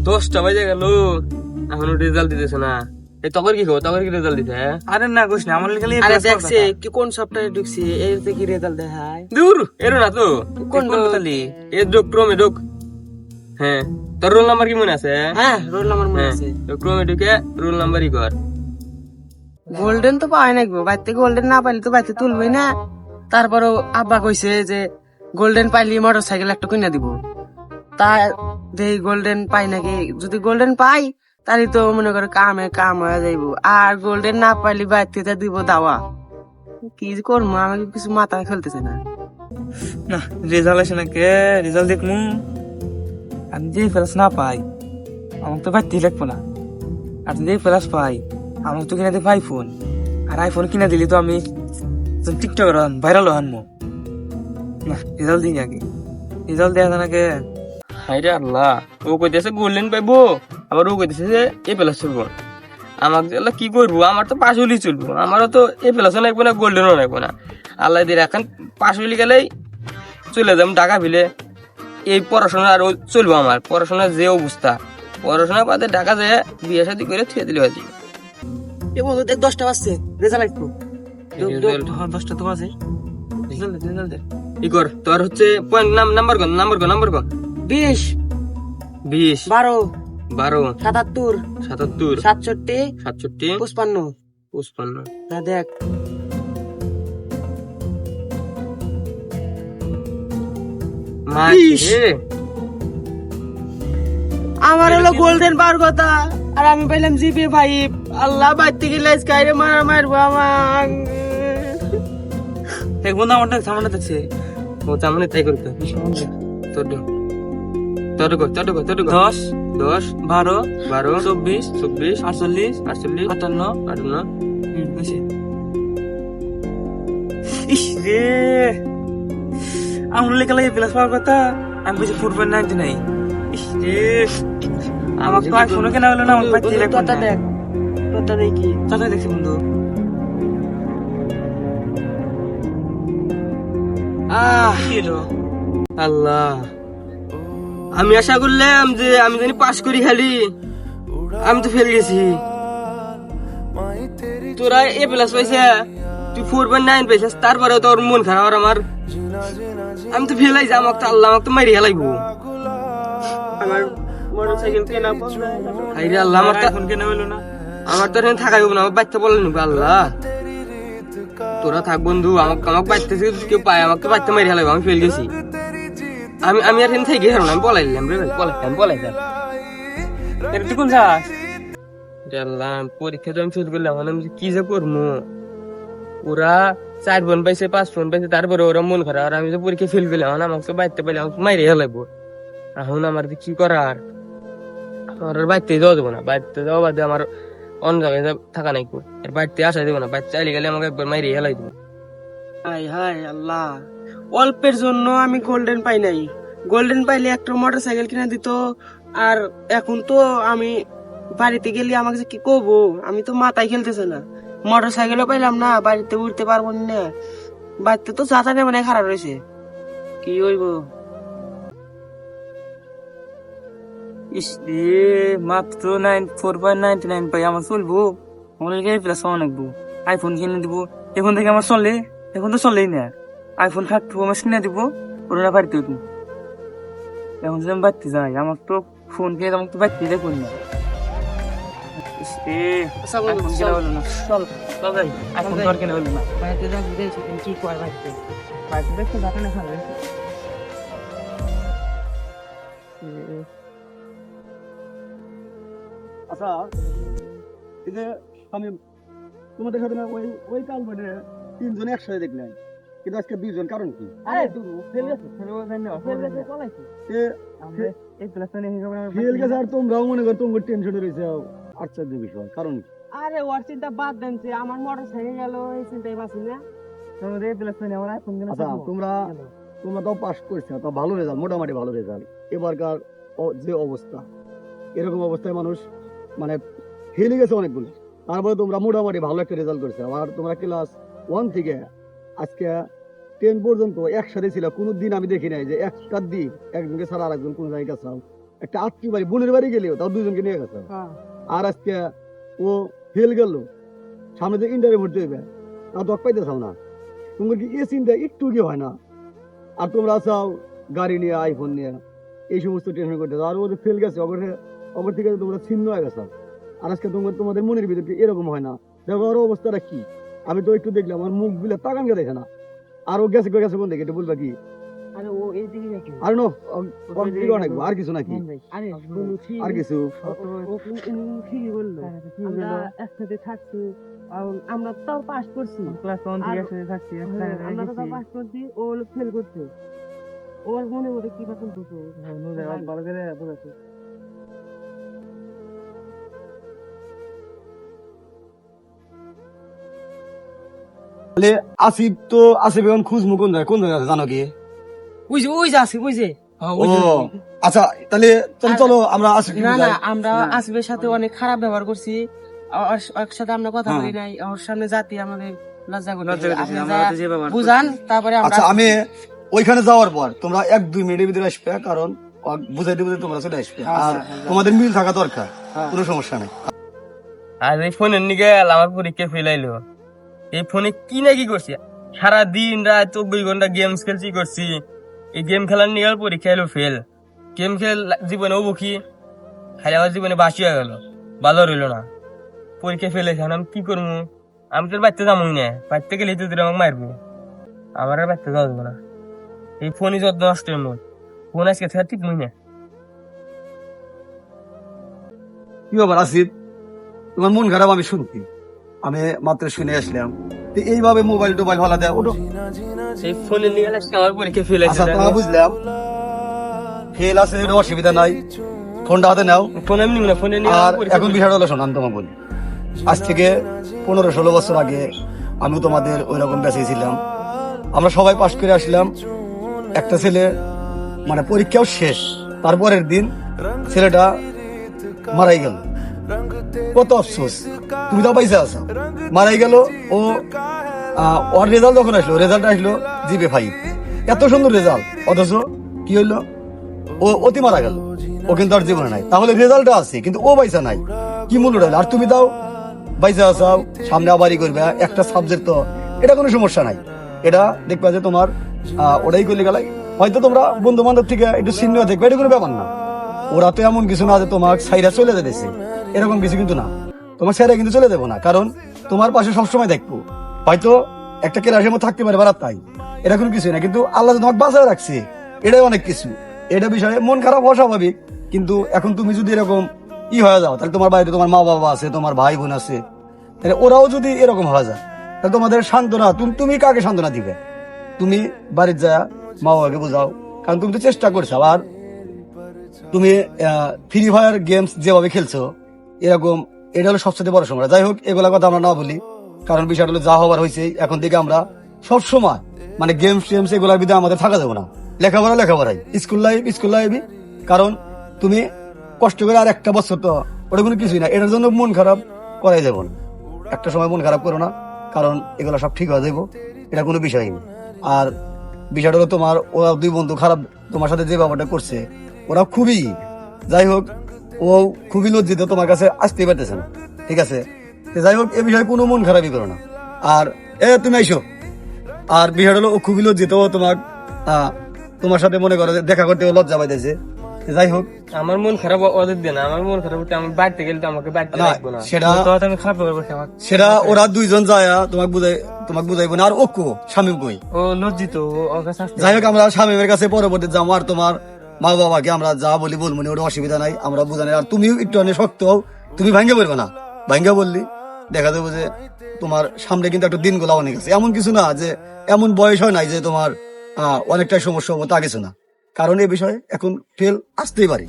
10টা বাজে গেল, এখনো রেজাল্ট দিতেছে না। এই তখন কি খবর, তখন কি রেজাল্ট দিতে? আরে না কইস না, আমার খালি আরে দেখছে কি কোন সপ্তাহে ঢুকছি এতে কি রেজাল্ট দেখায়? দূর এরো না তো। কোন খালি এ ঢোক, ক্রমে ঢোক। হ্যাঁ, তোর রোল নাম্বার কি মনে আছে? হ্যাঁ রোল নাম্বার মনে হ্যাঁ, আছে। তো ক্রমে ঢুকে রোল নাম্বারই কর। গোল্ডেন তো পাওয়াই নাকবো, বাড়িতে গোল্ডেন না পাইলে তো বাড়িতে তুলবেই না। তারপরও আব্বা কইছে যে গোল্ডেন পাইলে মোটর সাইকেল একটা কিনে দিব। তা দেই গোল্ডেন পাই নাকি, যদি গোল্ডেন পাই তাহলে তো মনে করো কাম হয়ে যাইবো। আর গোল্ডেন না পাইলে বাড়িতে দিব দাওয়া। কি যে করবো, আমাকে কিছু মাথা খেলতেছে না। না রেজাল্ট আসে না কে, রেজাল্ট দেখমু। আমি যে ফেলাস না পাই আমার তো বাড়তেই লাগবো না। আর যে ফেলাস পাই আমার তো কিনা দেবো আইফোন। আর আইফোন কিনা দিলি তো আমি টিকটক ভাইরাল আনবো। না রেজাল্ট দিই আগে, রেজাল্ট দেওয়া যায় না কে। হাইরে আল্লাহ, ও কইতেছে গোল্ডেন পাইবো, আবার ও কইতেছে যে এ প্লাস চলবো। আমাকে যে আল্লাহ কি করবো, আমার তো পাশ হলেই চলবো। আমারও তো এ প্লাসও লাগবো না, গোল্ডেনও লাগবো না। আল্লাহ দিয়ে এখন পাশ হলে গেলেই চলে যাবো ঢাকা ভিলে। এই পড়াশোনা আর চলবো আমার, পড়াশোনার যে অবস্থা, পড়াশোনা বাদে ঢাকা যায় বিয়ে শাদী করে থুয়ে দিলে বাজি। এ বন্ধু দেখ 10টা বাজছে, রেজাল্ট একটু 10টা তো আছে। ই কর, তোর হচ্ছে পয়েন্ট নাম্বার কর, নাম্বার কর। 20 20 12 12 77 77 67 67 55। 55। না দেখ আমার হলো গোল্ডেন পাওয়ার কথা, আর আমি পাইলাম জিপি 5। আল্লাহ বাড়তে গেলে স্কাইরে মারবো আমার। এক বন্ধু আমার সামনে দেখছে, ও তার তাই করতে তোর তোর 10 10 12 12 24 24 48 48 58 58। হয়েছে। ইস রে, আমার লেখা লাগে প্লাস পাওয়ার কথা, আমি বুঝি 4.99। ইস রে, আমার তো আইফোন কেনা হলো না, আমার পাচ্ছি লাগবে তোরটা দেখ, তোরটা দেখি। তাতে দেখছি বন্ধু। কি হলো? আল্লাহ, আমি আশা করলাম যে আমি জানি পাস করি, খালি আমি তো ফেল গেছি। তোরা এ প্লাস পাইছে, তুই 4.9 পাইছিস, তারপরে তোর মন খারাপ। আর আমার, আমি তো ফেলাই যা, আমাকে তো আল্লাহ আমাকে তো মারি হেলাইবো। আমার মোটরসাইকেল কেনা হাইরে আল্লাহ, আমার তো আইফোন কেনা হলো না। আমার তো এখানে থাকাই হবে না, আমার বাচ্চা বলে নিবো। আল্লাহ তোরা থাক বন্ধু, আমাকে বাচ্চা কেউ পায়, আমাকে বাচ্চা মারি হেলাইবো। আমি ফেল গেছি, আমি আর এখানে থেকে হারো না, আমি পলাইলাম রে ভাই, পলাইলাম। তুই কোন যাস? আল্লাহ, পরীক্ষা তো আমি ফেল করলাম, আমি কি যে করবো। ওরা 4 ফোন পাইছে, 5 ফোন পাইছে, তারপরে ওরা মন খারাপ। আর আমি তো পরীক্ষা ফেল করলাম, আমাকে তো বাড়তে পাইলে আমাকে মাইরে হেলাইবো। এখন আমার কি করার, আমার বাড়িতে যাওয়া যাবো না। বাড়িতে যাওয়া বাদে আমার অন্য জায়গায় থাকা নাই, বাড়িতে আসা দেবো না। বাড়িতে চাইলে গেলে আমাকে একবার মাইরে হেলাই দেবো। হাই হাই আল্লাহ, অল্পের জন্য আমি গোল্ডেন পাই নাই। গোল্ডেন পাইলে একটা মোটরসাইকেল কিনে দিত। আর এখন তো আমি বাড়িতে গেলে আমাকে যে কি করবো, আমি তো মাথায় খেলতেছে না। মোটরসাইকেলও পাইলাম না, বাড়িতে উঠতে পারবো না। বাড়িতে তো চাচা মানে খারাপ রয়েছে, কি হইব। ইস রে, মাত্র 4.99 পাই, আমার চলবো? আমার প্লাস অনেকবো, আইফোন কিনে দিব। এখন থেকে আমার চলে, এখন তো চলেই না। আইফোন 32 আমার কিনে দিব, ওরা বাড়িতে উঠবো। এখন যদি আমি বাড়তে যাই, আমার তো ফোন কিনে আমাকে তো বাড়তে দেখুন না। ইস রে, আইফোন কেনা হলো না। চল চল যাই, আইফোন তো আর কেনা হলো না। বাড়িতে দেখছি কি কয়, বাড়িতে বাড়িতে দেখতে দেখা না খাবে। আচ্ছা, এই যে আমি তোমাদের সাথে না ওই কাল মানে 3 জন একসাথে দেখলাম, কিন্তু আজকে 2 জন, কারণ কি? আরে ফেল গেছে, এই প্লাস ফেল গেছে আর তোমরাও মনে করো তোমার টেনশনে রয়েছে আশ্চর্য বিষয়, কারণ কি? আরে ওর চিন্তা বাদ দেন, আমার মোটরসাইকেল গেল এই চিন্তাই বাঁচি না। তোমাদের এই প্লাস আমার আইফোন কিনে আচ্ছা, তোমরা তো পাস করছো, তো ভালো রেজাল্ট, মোটামুটি ভালো রেজাল্ট। এবারকার যে অবস্থা, এরকম অবস্থায় মানুষ মানে হেলে গেছে অনেকগুলো, তারপরে তোমরা মোটামুটি ভালো একটা রেজাল্ট করছো। আর তোমরা ক্লাস 1 থেকে আজকে 10 পর্যন্ত একসাথে ছিল। কোনোদিন আমি দেখি নাই যে একটা দিন একজনকে ছাড়া আরেকজন কোন জায়গায় গেছিলাম, একটা আত্মীয় বাড়ি বোনের বাড়ি গেলেও তাও দুজনকে নিয়ে গেছে। আর আজকে ও ফেল গেল, সামনে যে ইন্টারভিউ ভর্তি হইবে তা তো পাইতেছাও না। তোমার কি এই চিন্তা একটু কি হয় না? আর তোমরা চাও গাড়ি নিয়ে, আইফোন নিয়ে এই সমস্ত টেনশন করতে। আর ও যে ফেল গেছে অগর থেকে তোমরা ছিন্ন হয়ে গেছো। আর আজকে তোমাদের মনের ভিতরে এরকম হয় না? দেখো ওর অবস্থাটা কি, আমি তো একটু দেখলাম আমার মুখ গুলা তাকানকে দেখে না। আর ও গেছে গেছে কোন দিকে এটা বলবা কি? আরে ও এই দিকে নাকি আর নো অনেক আর কিছু নাকি? আরে আর কিছু ও ঠিকই বললো, আমরা একসাথে থাকছি, আমরা তাও পাস করছি, ক্লাস 1 থেকে একসাথে থাকছি, আমরা তো তাও পাস করছি, ও ফেল করছে। ওর মনে মনে কি বা চলতেছে। ভালো করে বোঝাচ্ছে। আসিফ এখন খুঁজমু কোন জায়গায় আছে জানো কি? ওই যে আসি, ওই যে ও আচ্ছা, তাহলে চলো আমরা আসিফ না না, আমরা আসিফের সাথে অনেক খারাপ ব্যবহার করছি, ওর সাথে আমরা কথা বলি নাই, ওর সামনে জাতি আমাদের লজ্জা করতে আপনি যা বুঝান, তারপরে আমরা। আচ্ছা, আমি ওইখানে যাওয়ার পর তোমরা 1-2 মিনিটের ভিতরে আসবে, কারণ বুঝাইতে তোমরা চলে আসবে। আর তোমাদের মিল থাকা দরকার, কোনো সমস্যা নেই। আর এই ফোনের নিকে আমার পরীক্ষা ফেলাইলো। এই ফোনে কি না কি করছি, সারা দিন রাত 24 ঘন্টা গেমস খেলছি করছি। এই গেম খেলার নিয়ে পরীক্ষা এলো ফেল। গেম খেল জীবনে হবো কি, খালি আমার জীবনে বাসি হয়ে গেল, ভালো রইলো না। পরীক্ষা ফেলেছে, আমি কি করবো? আমি তোর বাড়িতে যাবোই না, বাড়িতে গেলে তোদের আমাকে মারবো, আমার আর বাড়িতে যাওয়া যাবো না। এই ফোনই যত নষ্টের মন, ফোন আজকে থেকে ঠিক নই না। কি ব্যাপার আসিফ, তোমার মন খারাপ আমি শুনছি, আমি মাত্র শুনে আসলাম। তো এইভাবে মোবাইল টোবাইল ভালো দেয় ওটা এই ফোনের নিয়ে আমার পরীক্ষা ফেলেছে। আচ্ছা, তা বুঝলাম, ফেল আছে, এটা অসুবিধা নাই, ফোনটা হাতে নাও। ফোন এমনি না, ফোনে নিয়ে আর এখন বিষয়টা হলো, শোনো আমি তোমাকে বলি, আজ থেকে 15-16 বছর আগে আমি তোমাদের ওই রকম বেঁচে ছিলাম। আমরা সবাই পাশ করে আসলাম। একটা ছেলে মানে পরীক্ষাও শেষ, তারপরের দিন ছেলেটা মারাই গেল। কত আফসোস, তুমি তো পয়সা আছো, মারাই গেল। ও ওর রেজাল্ট যখন আসলো, রেজাল্ট আসলো জিপে 5, এত সুন্দর রেজাল্ট, অথচ কি হইলো, ও অতি মারা গেল। ও কিন্তু আর জীবনে নাই। তাহলে রেজাল্টটা আছে কিন্তু ও পয়সা নাই, কি মূল্য রইল? আর তুমি তাও পয়সা আসাও, সামনে আবারই করবে একটা সাবজেক্ট, তো এটা কোনো সমস্যা নাই। এটা দেখবা যে তোমার ওটাই করলে গেলাই, হয়তো তোমরা বন্ধু বান্ধব থেকে একটু ছিন্ন দেখবে, এটা কোনো ব্যাপার না। ওরা তো এমন কিছু না যে তোমার সাইরা চলে যেতেছে, এরকম কিছু কিন্তু না। তোমার সাইরা কিন্তু চলে যাবো না, কারণ তোমার পাশে সবসময় দেখবো। হয়তো একটা ক্লাসের মধ্যে থাকতে পারে বারাত, তাই এটা কোনো কিছুই না, কিন্তু আল্লাহ তোমাকে বাঁচায় রাখছে, এটাই অনেক কিছু। এটা বিষয়ে মন খারাপ হওয়া স্বাভাবিক, কিন্তু এখন তুমি যদি এরকম হয়ে যাও, তাহলে তোমার বাড়িতে তোমার মা বাবা আছে, তোমার ভাই বোন আছে, তাহলে ওরাও যদি এরকম হয়ে যায়, তাহলে তোমাদের সান্ত্বনা, তুমি কাকে সান্ত্বনা দিবে? তুমি বাড়ির যা মা বাবাকে বোঝাও, কারণ তুমি তো চেষ্টা করছো। আর তুমি ফ্রি ফায়ার গেমস যেভাবে খেলছো, এরকম এটা হলো সবচেয়ে বড় সমস্যা। যাই হোক, এগুলা কথা আমরা না বলি, কারণ বিষয়টা হলো যা হবার হয়েছে। এখন থেকে আমরা সবসময় মানে গেমস এগুলোর ভিতরে আমাদের থাকা যাবে না। লেখাপড়াই, স্কুল লাইফই। কারণ তুমি কষ্ট করে আর একটা বছর, তো ওটা কোনো কিছুই না। এটার জন্য মন খারাপ করাই যাবো না, একটা সময় মন খারাপ করো না, কারণ এগুলো সব ঠিক হয়ে যাবো, এটা কোনো বিষয় নেই। আর বিষয়টা হলো তোমার ওরা 2 বন্ধু খারাপ তোমার সাথে যে ব্যাপারটা করছে, ওরা খুবই, যাই হোক, ও খুবই লজ্জিত, তোমার কাছে আসতেই পারতেছে না, ঠিক আছে? যাই হোক, এ বিষয়ে কোনো মন খারাপই করো না। আর তুমি আইসো। আর বিষয়টা হলো ও খুবই লজ্জিত, ও তোমার সাথে মনে করো দেখা করতে লজ্জা পাইতেছে। যাই হোক, আমার মন খারাপ ওদের দেন, আমার মন খারাপ হচ্ছে আমি বাড়িতে গেলে তো আমাকে বাড়িতে রাখবো না, আমি খারাপ ব্যবহার করছি আমার। সেটা ওরা 2 জন যায় তোমাকে বুঝাইবো না। আর ও শামীম কই? ও লজ্জিত, ওর কাছে আসতে। যাই হোক, আমরা শামীমের কাছে পরবর্তী যাবো। আর তোমার মা বাবাকে আমরা যা বলি বলবো, ওটা অসুবিধা নাই, আমরা বুঝানি। আর তুমিও একটু অনেক শক্ত হও, তুমি ভাঙ্গে বলবে না। ভাঙ্গে বললি দেখা যাবো যে তোমার সামনে কিন্তু একটা দিনগুলো অনেক আছে। এমন কিছু না যে এমন বয়স হয় নাই যে তোমার অনেকটাই সমস্যা হবো, তা কিছু না। কারণ এই বিষয়ে এখন ফেল আসতেই পারে,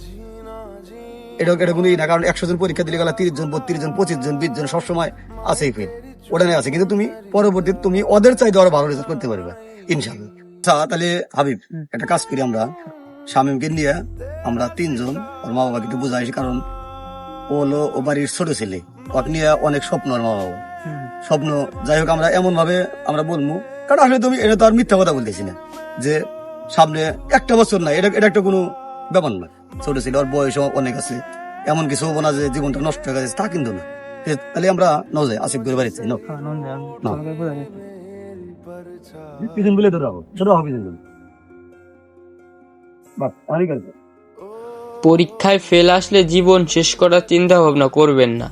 এটা কোনো না। কারণ 100 জন পরীক্ষা দিলে গেলে 30 জন 32 জন 25 জন 20 জন সবসময় আছেই ফেল, ওটা নিয়ে আছে। কিন্তু তুমি পরবর্তী তুমি ওদের চাইতে আরো ভালো রেজাল্ট করতে পারবে ইনশাআল্লাহ। আচ্ছা, তাহলে হাবিব, একটা কাজ করি, আমরা শামীমকে নিয়ে আমরা 3 জন ওর মা বাবাকে একটু বুঝাইছি। কারণ ও হলো ও বাড়ির ছোট ছেলে, ওকে নিয়ে অনেক স্বপ্ন ওর মা বাবা স্বপ্ন। যাই হোক, আমরা এমন ভাবে আমরা বলবো, কারণ আসলে তুমি এটা তো আর মিথ্যা কথা বলতেছি না যে সামনে একটা বছর নাই, এটা একটা কোনো ব্যাপার না। ছোট ছিল, ওর বয়সও অনেক আছে, এমন কিছু হবো না যে জীবনটা নষ্ট হয়ে গেছে, তা কিন্তু না। তাহলে আমরা নজে আসিফ করে বাড়িতে যাই, পিছন বলে ধরে রাখো, ছোট হবে পিছন বাস অনেক আছে। পরীক্ষায় ফেল আসলে জীবন শেষ করার চিন্তা ভাবনা করবেন না,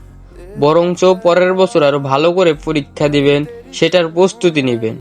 বরঞ্চ পরের বছর আরো ভালো করে পরীক্ষা দিবেন, সেটার প্রস্তুতি নেবেন।